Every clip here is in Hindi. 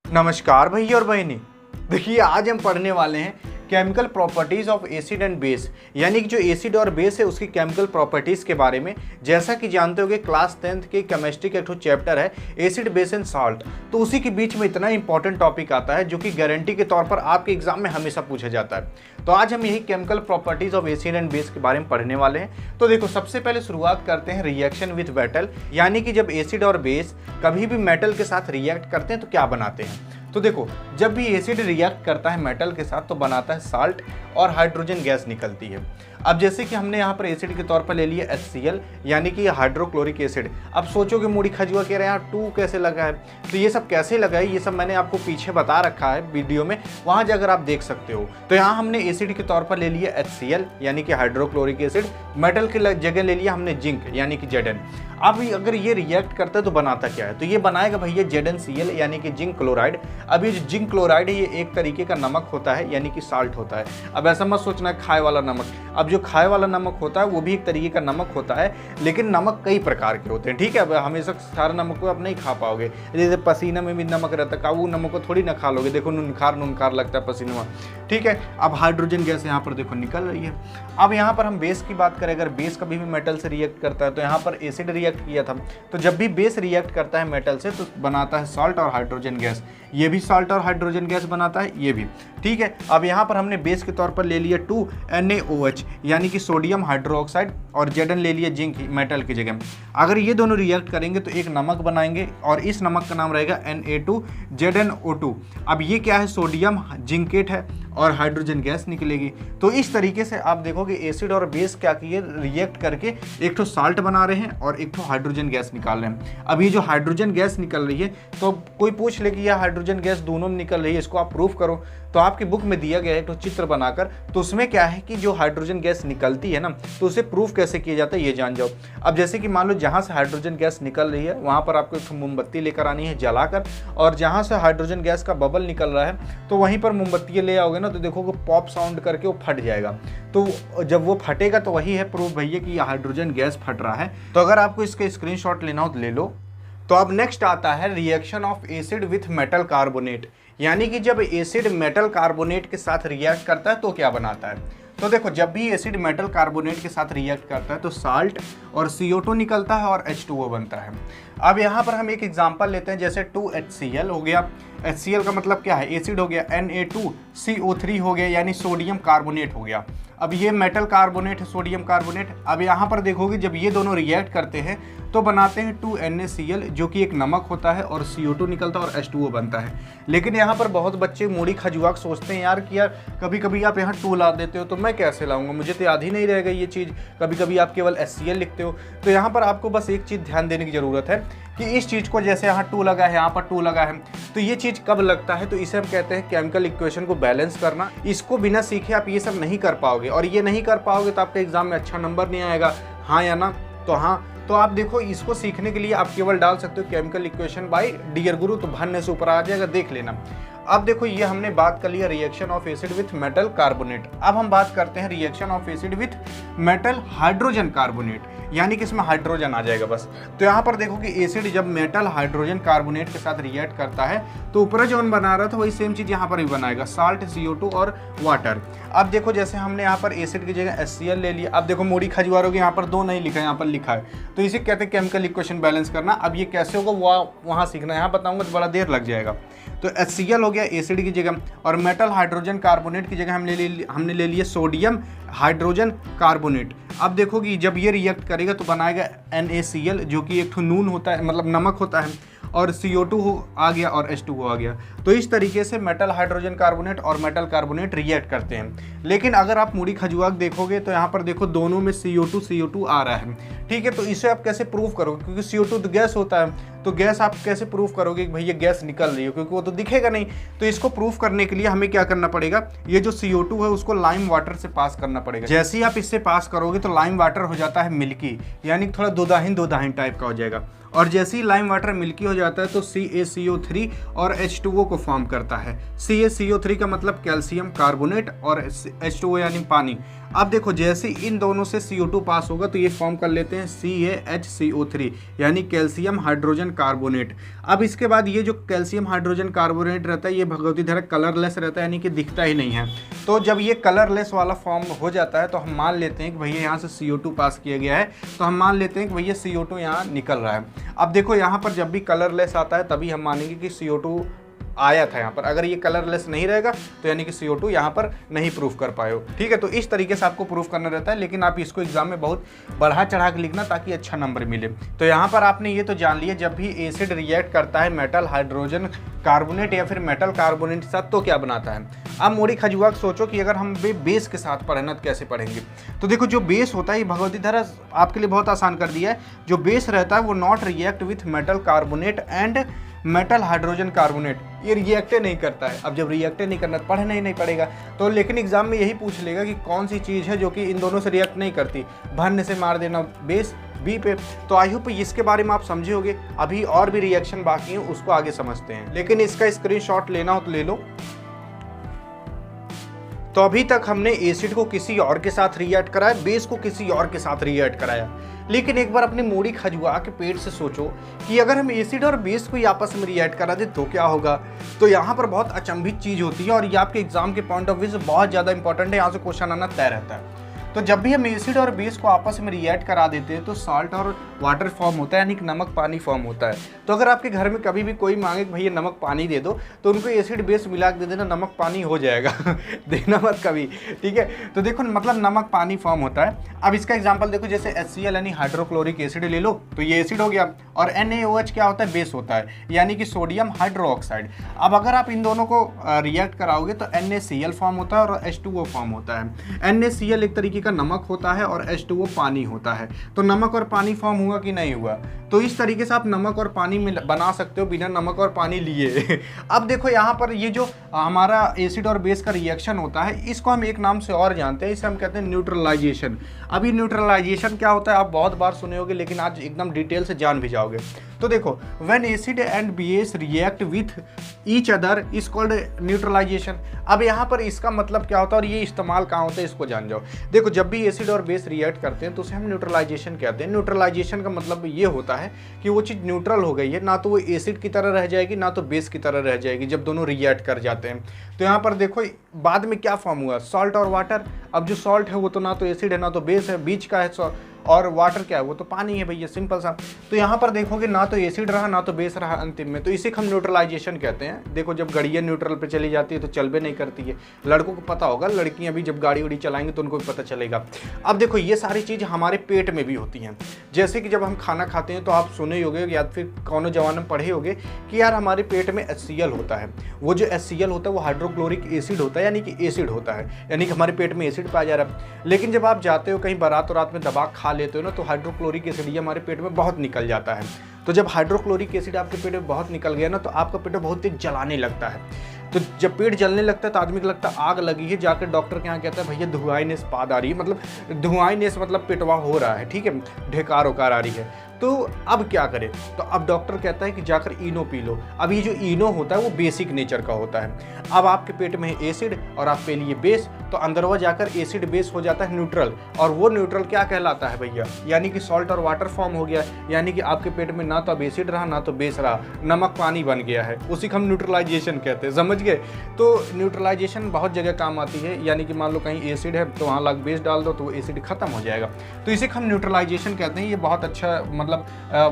नमस्कार भैया और बहनी। देखिए आज हम पढ़ने वाले हैं chemical properties of acid and base, यानी कि जो एसिड और बेस है उसकी केमिकल प्रॉपर्टीज के बारे में। जैसा कि जानते होंगे क्लास 10th के केमिस्ट्री का एक चैप्टर है एसिड बेस एंड सॉल्ट, तो उसी के बीच में इतना इंपॉर्टेंट टॉपिक आता है जो कि गारंटी के तौर पर आपके एग्जाम में हमेशा पूछा जाता है। तो आज हम यही chemical properties of acid and base के बारे में पढ़ने वाले हैं। तो देखो सबसे पहले शुरुआत करते हैं रिएक्शन विथ मेटल, यानी कि जब एसिड और बेस कभी भी मेटल के साथ रिएक्ट करते हैं तो क्या बनाते हैं। तो देखो जब भी एसिड रिएक्ट करता है मेटल के साथ तो बनाता है साल्ट और हाइड्रोजन गैस निकलती है। अब जैसे कि हमने यहाँ पर एसिड के तौर पर ले लिया HCl, यानी कि हाइड्रोक्लोरिक एसिड। अब सोचोगे मूडी खजुआ कह रहे हैं यार 2 कैसे लगा है, तो ये सब कैसे लगा है ये सब मैंने आपको पीछे बता रखा है वीडियो में, वहाँ जाकर आप देख सकते हो। तो यहाँ हमने एसिड के तौर पर ले लिया HCl यानी कि हाइड्रोक्लोरिक एसिड, मेटल की जगह ले लिया हमने जिंक यानी कि Zn। अब अगर ये रिएक्ट करता है तो बनाता क्या है, तो ये बनाएगा भैया ZnCl यानी कि जिंक क्लोराइड। अब ये जो जिंक क्लोराइड है ये एक तरीके का नमक होता है यानी कि साल्ट होता है। अब ऐसा मत सोचना है खाए वाला नमक, अब जो खाए वाला नमक होता है वो भी एक तरीके का नमक होता है, लेकिन नमक कई प्रकार के होते हैं। ठीक है, अब हमेशा सारा नमक को आप नहीं खा पाओगे, जैसे पसीना में भी नमक रहता है, वो नमक को थोड़ी ना खा लोगे। देखो नुनखार लगता है पसीना में। ठीक है, अब हाइड्रोजन गैस यहाँ पर देखो निकल रही है। अब यहाँ पर हम बेस की बात करें, अगर बेस कभी भी मेटल से रिएक्ट करता है तो यहाँ पर एसिड रिएक्ट किया था, तो जब भी बेस रिएक्ट करता है मेटल से तो बनाता है सॉल्ट और हाइड्रोजन गैस। ये भी सॉल्ट और हाइड्रोजन गैस बनाता है, ये भी। ठीक है, अब यहाँ पर हमने बेस के तौर पर ले लिया 2NaOH यानी कि सोडियम हाइड्रोक्साइड, और Zn ले लिया जिंक मेटल की जगह। अगर ये दोनों रिएक्ट करेंगे तो एक नमक बनाएंगे और इस नमक का नाम रहेगा Na2ZnO2। अब ये क्या है, सोडियम जिंकेट है और हाइड्रोजन गैस निकलेगी। तो इस तरीके से आप देखोगे एसिड और बेस क्या किए, रिएक्ट करके एक तो साल्ट बना रहे हैं और एक तो हाइड्रोजन गैस निकाल रहे हैं। अब ये जो हाइड्रोजन गैस निकल रही है, तो कोई पूछ ले कि यह हाइड्रोजन गैस दोनों में निकल रही है, इसको आप प्रूफ करो, तो आपकी बुक में दिया गया है एक तो चित्र बनाकर। तो उसमें क्या है कि जो हाइड्रोजन गैस निकलती है ना, तो उसे प्रूफ कैसे किया जाता है ये जान जाओ। अब जैसे कि मान लो जहाँ से हाइड्रोजन गैस निकल रही है वहाँ पर आपको एक मोमबत्ती लेकर आनी है जलाकर, और जहाँ से हाइड्रोजन गैस का बबल निकल रहा है तो वहीं पर मोमबत्ती ले आओगे ना, तो देखोगे पॉप साउंड करके वो फट जाएगा। तो जब वो फटेगा तो वही है प्रूफ भैया कि हाइड्रोजन गैस फट रहा है। तो अगर आपको इसका स्क्रीनशॉट लेना हो तो ले लो। तो अब नेक्स्ट आता है reaction of acid with metal carbonate, यानी कि जब एसिड मेटल कार्बोनेट के साथ रिएक्ट करता है तो क्या बनाता है। तो देखो जब भी एसिड मेटल कार्बोनेट के साथ रिएक्ट करता है तो साल्ट और CO2 निकलता है और H2O बनता है। अब यहाँ पर हम एक एग्जांपल लेते हैं, जैसे 2HCl हो गया। HCl का मतलब क्या है, एसिड हो गया। Na2CO3 हो गया यानी सोडियम कार्बोनेट हो गया। अब ये मेटल कार्बोनेट है, सोडियम कार्बोनेट। अब यहाँ पर देखोगे जब ये दोनों रिएक्ट करते हैं तो बनाते हैं 2NaCl जो कि एक नमक होता है, और CO2 निकलता है और H2O बनता है। लेकिन यहाँ पर बहुत बच्चे मूड़ी खजुआक सोचते हैं यार कि यार कभी कभी आप यहाँ 2 ला देते हो तो मैं कैसे लाऊंगा, मुझे तो याद ही नहीं रहेगा ये चीज़। कभी कभी आप केवल HCl लिखते हो। तो यहाँ पर आपको बस एक चीज़ ध्यान देने की ज़रूरत है कि इस चीज़ को, जैसे यहाँ 2 लगा है, यहाँ पर 2 लगा है, तो ये चीज़ कब लगता है, तो इसे हम कहते हैं केमिकल इक्वेशन को बैलेंस करना। इसको बिना सीखे आप ये सब नहीं कर पाओगे, और ये नहीं कर पाओगे तो आपके एग्जाम में अच्छा नंबर नहीं आएगा। हाँ या ना, तो हाँ। तो आप देखो इसको सीखने के लिए आप केवल डाल सकते हो केमिकल इक्वेशन बाय डियर गुरु, तो भन्ने से ऊपर आ जाएगा, देख लेना। अब देखो ये हमने बात कर लिया reaction of acid with metal carbonate. अब हम बात करते हैं reaction of acid with metal hydrogen carbonate, यानी कि इसमें हाइड्रोजन आ जाएगा बस। तो यहाँ पर देखो कि एसिड जब मेटल हाइड्रोजन कार्बोनेट के साथ रिएक्ट करता है तो ऊपर जो बना रहा था वही सेम चीज़ यहाँ पर भी बनाएगा, साल्ट, CO2 और वाटर। अब देखो जैसे हमने यहाँ पर एसिड की जगह HCl ले लिया। अब देखो मूडी खजुआरों के यहाँ पर 2 नहीं लिखा है, यहाँ पर लिखा है, तो इसे कहते हैं केमिकल इक्वेशन बैलेंस करना। अब ये कैसे होगा वो वहाँ सीखना, यहाँ बताऊँगा तो बड़ा देर लग जाएगा। तो HCl हो गया एसिड की जगह, और मेटल हाइड्रोजन कार्बोनेट की जगह हमने ले लिया सोडियम हाइड्रोजन कार्बोनेट। अब देखो कि जब ये रिएक्ट करेगा तो बनाएगा NaCl जो कि एक नून होता है, मतलब नमक होता है, और CO2 आ गया और H2O आ गया। तो इस तरीके से मेटल हाइड्रोजन कार्बोनेट और मेटल कार्बोनेट रिएक्ट करते हैं। लेकिन अगर आप मूडी खजुआक देखोगे तो यहाँ पर देखो दोनों में CO2 आ रहा है। ठीक है, तो इसे आप कैसे प्रूव करोगे, क्योंकि CO2 तो गैस होता है, तो गैस आप कैसे प्रूफ करोगे कि भैया गैस निकल रही है, क्योंकि वो तो दिखेगा नहीं। तो इसको प्रूफ करने के लिए हमें क्या करना पड़ेगा, ये जो CO2 है उसको लाइम वाटर से पास करना पड़ेगा। जैसे ही आप इससे पास करोगे तो लाइम वाटर हो जाता है मिल्की, यानी थोड़ा दोदाहिन टाइप का हो जाएगा। और जैसे ही लाइम वाटर मिल्की हो जाता है तो CaCO3 और H2O को फॉर्म करता है। CaCO3 का मतलब कैल्शियम कार्बोनेट और H2O यानी पानी। अब देखो जैसे इन दोनों से CO2 पास होगा तो ये फॉर्म कर लेते हैं CaHCO3 यानी कैल्शियम हाइड्रोजन कार्बोनेट। अब इसके बाद ये जो कैल्शियम हाइड्रोजन कार्बोनेट रहता है ये भगवती धारा कलरलेस रहता है, यानी कि दिखता ही नहीं है। तो जब ये कलरलेस वाला फॉर्म हो जाता है तो हम मान लेते हैं कि भैया यहाँ से CO2 पास किया गया है, तो हम मान लेते हैं कि भैया CO2 यहाँ निकल रहा है। अब देखो यहाँ पर जब भी कलरलेस आता है तभी हम मानेंगे कि CO2 आया था यहाँ पर। अगर ये कलरलेस नहीं रहेगा तो यानी कि CO2 यहाँ पर नहीं प्रूफ कर पाए हो। ठीक है, तो इस तरीके से आपको प्रूफ करना रहता है, लेकिन आप इसको एग्जाम में बहुत बढ़ा चढ़ा के लिखना ताकि अच्छा नंबर मिले। तो यहाँ पर आपने ये तो जान लिया, जब भी एसिड रिएक्ट करता है मेटल हाइड्रोजन कार्बोनेट या फिर मेटल कार्बोनेट के साथ तो क्या बनाता है। अब मोड़ी खजुआ सोचो कि अगर हम बेस के साथ पढ़ना तो कैसे पढ़ेंगे। तो देखो जो बेस होता है ये भगवती धारा आपके लिए बहुत आसान कर दिया है। जो बेस रहता है वो not react with metal carbonate and metal hydrogen carbonate, ये रिएक्टे नहीं करता है। अब जब रिएक्टे नहीं करना तो पढ़ना ही नहीं पड़ेगा। तो लेकिन एग्जाम में यही पूछ लेगा कि कौन सी चीज़ है जो कि इन दोनों से रिएक्ट नहीं करती, भरने से मार देना बेस बी पे। तो आई होप इसके बारे में आप समझे होगे। अभी और भी रिएक्शन बाकी है, उसको आगे समझते हैं, लेकिन इसका स्क्रीनशॉट लेना हो तो ले लो। तो अभी तक हमने एसिड को किसी और के साथ रिएक्ट कराया, बेस को किसी और के साथ रिएक्ट कराया, लेकिन एक बार अपनी मूड़ी खजुआ के पेट से सोचो कि अगर हम एसिड और बेस को आपस में रिएक्ट करा दे तो क्या होगा। तो यहाँ पर बहुत अचंभित चीज़ होती है और ये आपके एग्जाम के पॉइंट ऑफ व्यू से बहुत ज़्यादा इंपॉर्टेंट है, यहाँ से क्वेश्चन आना तय रहता है। तो जब भी हम एसिड और बेस को आपस में रिएक्ट करा देते हैं तो सॉल्ट और वाटर फॉर्म होता है, यानी कि नमक पानी फॉर्म होता है। तो अगर आपके घर में कभी भी कोई मांगे कि भैया नमक पानी दे दो, तो उनको एसिड बेस मिला के दे देना, नमक पानी हो जाएगा देना मत कभी, ठीक है। तो देखो मतलब नमक पानी फॉर्म होता है। अब इसका एग्जाम्पल देखो, जैसे HCl यानी हाइड्रोक्लोरिक एसिड ले लो तो ये एसिड हो गया, और NaOH क्या होता है, बेस होता है, यानी कि सोडियम हाइड्रोक्साइड। अब अगर आप इन दोनों को रिएक्ट कराओगे तो NaCl फॉर्म होता है और H2O फॉर्म होता है। NaCl एक तरीके का नमक होता है और H2O पानी होता है। तो नमक और पानी फॉर्म हुआ कि नहीं हुआ। तो इस तरीके से आप नमक और पानी में बना सकते हो बिना नमक और पानी लिए अब देखो यहाँ पर ये जो हमारा एसिड और बेस का रिएक्शन होता है इसको हम एक नाम से और जानते हैं, इसे हम कहते हैं न्यूट्रलाइजेशन। अभी न्यूट्रलाइजेशन क्या होता है आप बहुत बार सुने होगे, लेकिन आज एकदम डिटेल से जान भी जाओगे। तो देखो when acid and base react with each other is called neutralisation. अब यहाँ पर इसका मतलब क्या होता है और ये इस्तेमाल कहाँ होता है इसको जान जाओ। देखो जब भी एसिड और बेस रिएक्ट करते हैं तो उसे हम न्यूट्रलाइजेशन कहते हैं। न्यूट्रलाइजेशन का मतलब ये होता है कि वो चीज़ न्यूट्रल हो गई है, ना तो वो एसिड की तरह रह जाएगी ना तो बेस की तरह रह जाएगी जब दोनों रिएक्ट कर जाते हैं। तो यहाँ पर देखो बाद में क्या फॉर्म हुआ, सॉल्ट और वाटर। अब जो सॉल्ट है वो तो ना तो एसिड है ना तो बेस है, बीच का है, और वाटर क्या है वो तो पानी है भैया, सिंपल सा। तो यहाँ पर देखोगे ना तो एसिड रहा ना तो बेस रहा अंतिम में, तो इसे हम न्यूट्रलाइजेशन कहते हैं। देखो जब गड़ियाँ न्यूट्रल पे चली जाती है तो चल भी नहीं करती है। लड़कों को पता होगा, लड़कियाँ भी जब गाड़ी उड़ी चलाएंगे तो उनको भी पता चलेगा। अब देखो ये सारी चीज़ हमारे पेट में भी होती हैं। जैसे कि जब हम खाना खाते हैं तो आप सुने होगे या फिर कौनो जमाने में पढ़े होगे कि यार हमारे पेट में HCl होता है। वो जो HCl होता है वो हाइड्रोक्लोरिक एसिड होता है, यानी कि एसिड होता है, यानी कि हमारे पेट में एसिड पाया जा रहा है। लेकिन जब आप जाते हो कहीं बारात और रात में दबा खा लेते हो ना तो हाइड्रोक्लोरिक एसिड ये हमारे पेट में बहुत निकल जाता है। तो जब हाइड्रोक्लोरिक एसिड आपके पेट में बहुत निकल गया ना तो आपका पेट बहुत तेज जलाने लगता है। तो जब पेट जलने लगता है तो आदमी को लगता है आग लगी है, जाकर डॉक्टर के यहाँ कहता है भैया धुआंनेस पाद आ रही है, मतलब धुआंनेस मतलब पेटवा हो रहा है, ठीक है, ढेकार ओकार आ रही है। तो अब क्या करें, तो अब डॉक्टर कहता है कि जाकर इनो पी लो। अब ये जो इनो होता है वो बेसिक नेचर का होता है। अब आपके पेट में है एसिड और आप पे लिए बेस, तो अंदरवा जाकर एसिड बेस हो जाता है न्यूट्रल, और वो न्यूट्रल क्या कहलाता है भैया, यानी कि सॉल्ट और वाटर फॉर्म हो गया, यानी कि आपके पेट में ना तो अब एसिड रहा ना तो बेस रहा, नमक पानी बन गया है। उसी को हम न्यूट्रलाइजेशन कहते हैं, समझ गए। तो न्यूट्रलाइजेशन बहुत जगह काम आती है, यानी कि मान लो कहीं एसिड है तो वहाँ लग बेस डाल दो तो वो एसिड खत्म हो जाएगा। तो इसे हम न्यूट्रलाइजेशन कहते हैं। ये बहुत अच्छा मतलब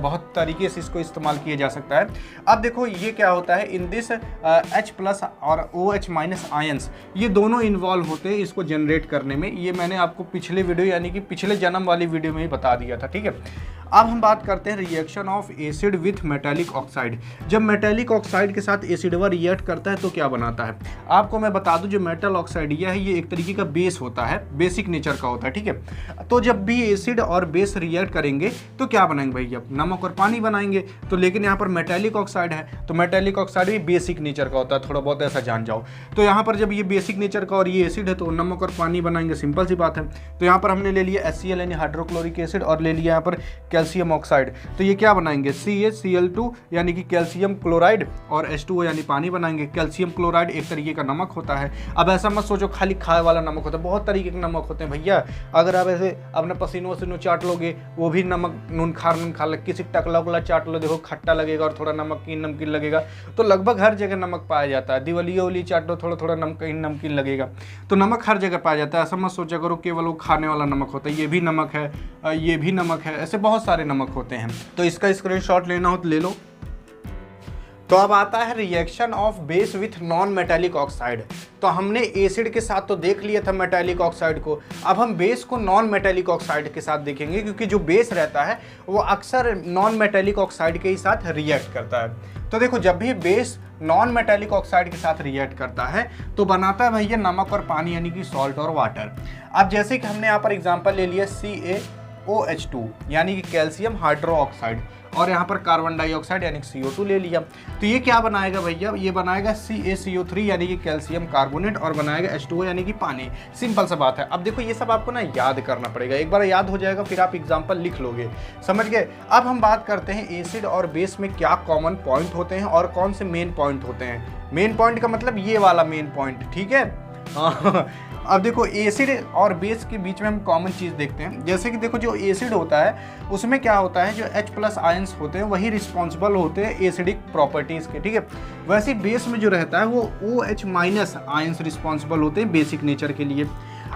बहुत तरीके से इसको इस्तेमाल किया जा सकता है। अब देखो ये क्या होता है, इन दिस H+ और OH- आयंस ये दोनों इन्वॉल्व होते हैं इसको जनरेट करने में। ये मैंने आपको पिछले वीडियो यानी कि पिछले जन्म वाली वीडियो में ही बता दिया था, ठीक है। अब हम बात करते हैं reaction of acid with metallic oxide. जब मेटालिक ऑक्साइड के साथ एसिडवा रिएक्ट करता है तो क्या बनाता है। आपको मैं बता दूं जो मेटल ऑक्साइड यह है ये एक तरीके का बेस होता है, बेसिक नेचर का होता है, ठीक है। तो जब भी एसिड और बेस रिएक्ट करेंगे तो क्या बनाएंगे भैया, नमक और पानी बनाएंगे। तो लेकिन यहाँ पर मेटालिक ऑक्साइड है तो मेटालिक ऑक्साइड भी बेसिक नेचर का होता है, थोड़ा बहुत ऐसा जान जाओ। तो यहाँ पर जब ये बेसिक नेचर का और ये एसिड है तो नमक और पानी बनाएंगे, सिंपल सी बात है। तो यहाँ पर हमने ले लिया HCl यानी हाइड्रोक्लोरिक एसिड और ले लिया यहाँ पर कैल्शियम ऑक्साइड, तो ये क्या बनाएंगे CaCl2 यानी कि कैल्शियम क्लोराइड, और H2O यानी पानी बनाएंगे। कैल्शियम क्लोराइड एक तरीके का नमक होता है। अब ऐसा मत सोचो खाली खाए वाला नमक होता है, बहुत तरीके के नमक होते हैं भैया। अगर आप ऐसे अपने पसीनों से चाट लोगे वो भी नमक नून खा लगे, किसी टकला उकला चाट लो देखो खट्टा लगेगा और थोड़ा नमकीन लगेगा। तो लगभग हर जगह नमक पाया जाता है। दिवालिया उली चाट लो थोड़ा थोड़ा नमकीन लगेगा। तो नमक हर जगह पाया जाता है। ऐसा मत सोचा करो केवल वो खाने वाला नमक होता है, ये भी नमक है, ये भी नमक है, ऐसे बहुत सारे नमक होते हैं। तो इसका स्क्रीनशॉट लेना हो तो ले लो। तो अब आता है reaction of base with non metallic oxide. तो हमने एसिड के साथ तो देख लिया था मेटालिक ऑक्साइड को, अब हम बेस को नॉन मेटालिक ऑक्साइड के साथ देखेंगे, क्योंकि जो बेस रहता है वो अक्सर नॉन मेटालिक ऑक्साइड के ही साथ रिएक्ट करता है। तो देखो जब भी बेस नॉन मेटालिक ऑक्साइड के साथ रिएक्ट करता है तो बनाता है भैया नमक और पानी यानी कि सॉल्ट और वाटर। अब जैसे कि हमने यहाँ पर एग्जांपल ले लिया CaOH2 यानी कि कैल्शियम हाइड्रोक्साइड, और यहाँ पर कार्बन डाइऑक्साइड यानी CO2 ले लिया। तो ये क्या बनाएगा भैया, ये बनाएगा CaCO3 यानी कि कैल्शियम कार्बोनेट, और बनाएगा H2O यानी कि पानी। सिंपल सा बात है। अब देखो ये सब आपको ना याद करना पड़ेगा, एक बार याद हो जाएगा फिर आप एग्जाम्पल लिख लोगे, समझ गए। अब हम बात करते हैं एसिड और बेस में क्या कॉमन पॉइंट होते हैं और कौन से मेन पॉइंट होते हैं। मेन पॉइंट का मतलब ये वाला मेन पॉइंट, ठीक है। अब देखो एसिड और बेस के बीच में हम कॉमन चीज़ देखते हैं। जैसे कि देखो जो एसिड होता है उसमें क्या होता है, जो H+ आयंस होते हैं वही रिस्पॉन्सिबल होते हैं एसिडिक प्रॉपर्टीज़ के, ठीक है। वैसे बेस में जो रहता है वो OH- आयंस रिस्पॉन्सिबल होते हैं बेसिक नेचर के लिए।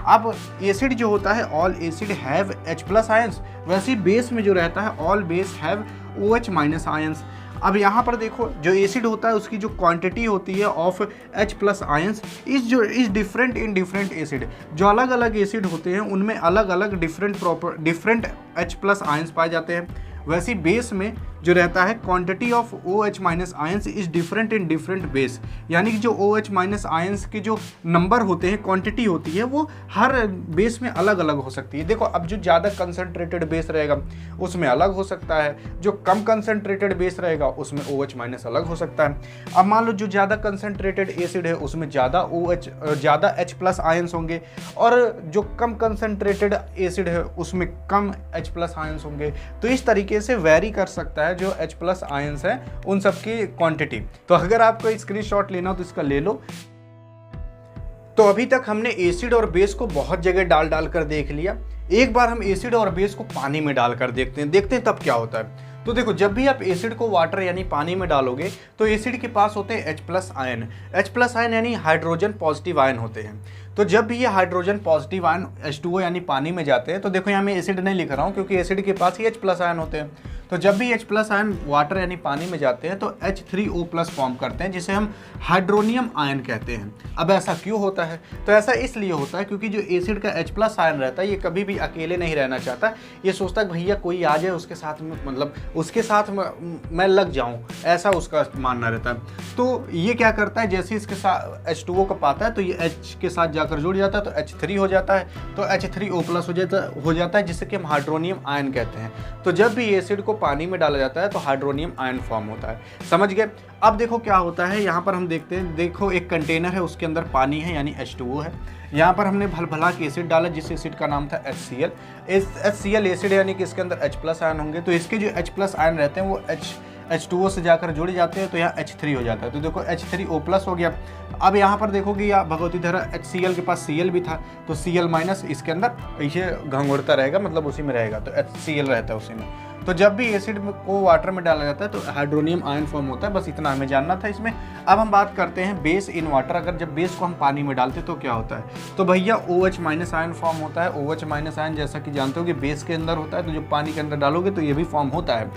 अब एसिड जो होता है all acid have H+ ions, वैसे बेस में जो रहता है all base have OH- ions. अब यहाँ पर देखो जो एसिड होता है उसकी जो क्वांटिटी होती है of H+ ions is different in different acid. जो अलग अलग एसिड होते हैं उनमें अलग अलग डिफरेंट H+ आयंस पाए जाते हैं। वैसे बेस में जो रहता है quantity of OH- ions is different in different base, यानी कि जो OH- आयंस के जो नंबर होते हैं, क्वांटिटी होती है, वो हर बेस में अलग अलग हो सकती है। देखो अब जो ज़्यादा कंसनट्रेटेड बेस रहेगा उसमें अलग हो सकता है, जो कम कंसनट्रेटेड बेस रहेगा उसमें OH- अलग हो सकता है। अब मान लो जो ज़्यादा कंसनट्रेटेड एसिड है उसमें ज़्यादा H+ आयंस होंगे, और जो कम कंसनट्रेटेड एसिड है उसमें कम H+ आयंस होंगे। तो इस तरीके से वेरी कर सकता है जो H+ आयंस है उन सब की क्वांटिटी। तो अगर आपको स्क्रीनशॉट लेना हो तो इसका ले लो। तो अभी तक हमने एसिड और बेस को बहुत जगह डाल कर देख लिया। एक बार हम एसिड और बेस को पानी में डालकर देखते हैं तब क्या होता है। तो देखो जब भी आप एसिड को वाटर यानी पानी में डालोगे तो एसिड के पास होते हैं H+ आयन। H+ आयन यानी हाइड्रोजन पॉजिटिव आयन होते हैं। तो जब भी ये हाइड्रोजन पॉजिटिव आयन H2O यानी पानी में जाते हैं, तो देखो यहाँ मैं एसिड नहीं लिख रहा हूँ क्योंकि एसिड के पास ही H+ आयन होते हैं। तो जब भी H+ आयन वाटर यानी पानी में जाते हैं तो H3O+ फॉर्म करते हैं, जिसे हम हाइड्रोनियम आयन कहते हैं। अब ऐसा क्यों होता है? तो ऐसा इसलिए होता है क्योंकि जो एसिड का H+ आयन रहता है ये कभी भी अकेले नहीं रहना चाहता। ये सोचता है भैया कोई आ जाए उसके साथ में, मतलब उसके साथ मैं लग जाऊं, ऐसा उसका मानना रहता है। तो ये क्या करता है, जैसे इसके साथ H2O का पाता है तो ये H के साथ जाकर जुड़ जाता है तो H3 हो जाता है, तो H3O+ हो जाता है, जिससे कि हम हाइड्रोनियम आयन कहते हैं। तो जब भी एसिड को पानी में डाला जाता है तो हाइड्रोनियम आयन फॉर्म होता है, समझ गए। अब देखो क्या होता है, यहाँ पर हम देखते हैं, देखो एक कंटेनर है उसके अंदर पानी है यानी H2O है। यहाँ पर हमने भला के एसिड डाला जिस एसिड का नाम था HCl। HCl एसिड है यानी कि इसके अंदर H+ आयन होंगे, तो इसके जो H+ आयन रहते हैं वो H2O से जाकर जुड़ जाते हैं तो यहाँ H3 हो जाता है। तो देखो H3O+ हो गया। अब यहाँ पर देखोगे या भगवती धरा HCl के पास Cl भी था तो Cl- इसके अंदर ऐसे घंघोरता रहेगा, मतलब उसी में रहेगा, तो HCl रहता है उसी में। तो जब भी एसिड को वाटर में डाला जाता है तो हाइड्रोनियम आयन फॉर्म होता है, बस इतना हमें जानना था इसमें। अब हम बात करते हैं बेस इन वाटर। अगर जब बेस को हम पानी में डालते तो क्या होता है, तो भैया OH- आयन फॉर्म होता है। OH- आयन जैसा कि जानते हो कि बेस के अंदर होता है, तो जब पानी के अंदर डालोगे तो ये भी फॉर्म होता है।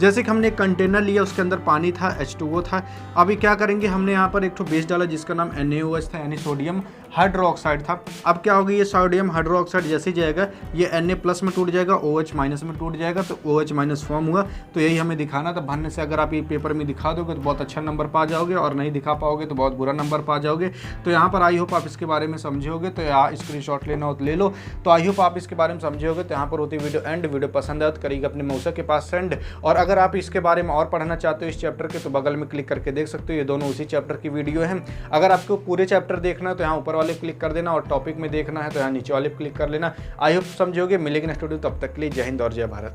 जैसे कि हमने एक कंटेनर लिया उसके अंदर पानी था, H2O था। अभी क्या करेंगे, हमने यहाँ पर एक तो बेस डाला जिसका नाम NaOH था यानी सोडियम हाइड्रोक्साइड था। अब क्या होगा, ये सोडियम हाइड्रोक्साइड जैसे जाएगा ये Na+ में टूट जाएगा, OH- में टूट जाएगा, तो OH- फॉर्म हुआ। तो यही हमें दिखाना था। भरने से अगर आप ये पेपर में दिखा दोगे तो बहुत अच्छा नंबर पा जाओगे, और नहीं दिखा पाओगे तो बहुत बुरा नंबर पा जाओगे। तो यहाँ पर आई होप आप इसके बारे में समझे होगे। तो यहाँ स्क्रीनशॉट लेना हो तो ले लो। तो आई होप आप इसके बारे में समझे होगे। तो यहाँ पर होती वीडियो एंड। वीडियो पसंद आए तो करिएगा अपने मौसा के पास सेंड। और अगर आप इसके बारे में और पढ़ना चाहते हो इस चैप्टर के, तो बगल में क्लिक करके देख सकते हो, ये दोनों उसी चैप्टर की वीडियो हैं। अगर आपको पूरे चैप्टर देखना है तो यहाँ ऊपर वाले क्लिक कर देना, और टॉपिक में देखना है तो यहाँ नीचे वाले क्लिक कर लेना। आई होप समझोगे। मिलेगी नेक्स्ट वीडियो, तब तक के लिए जय हिंद और जय भारत।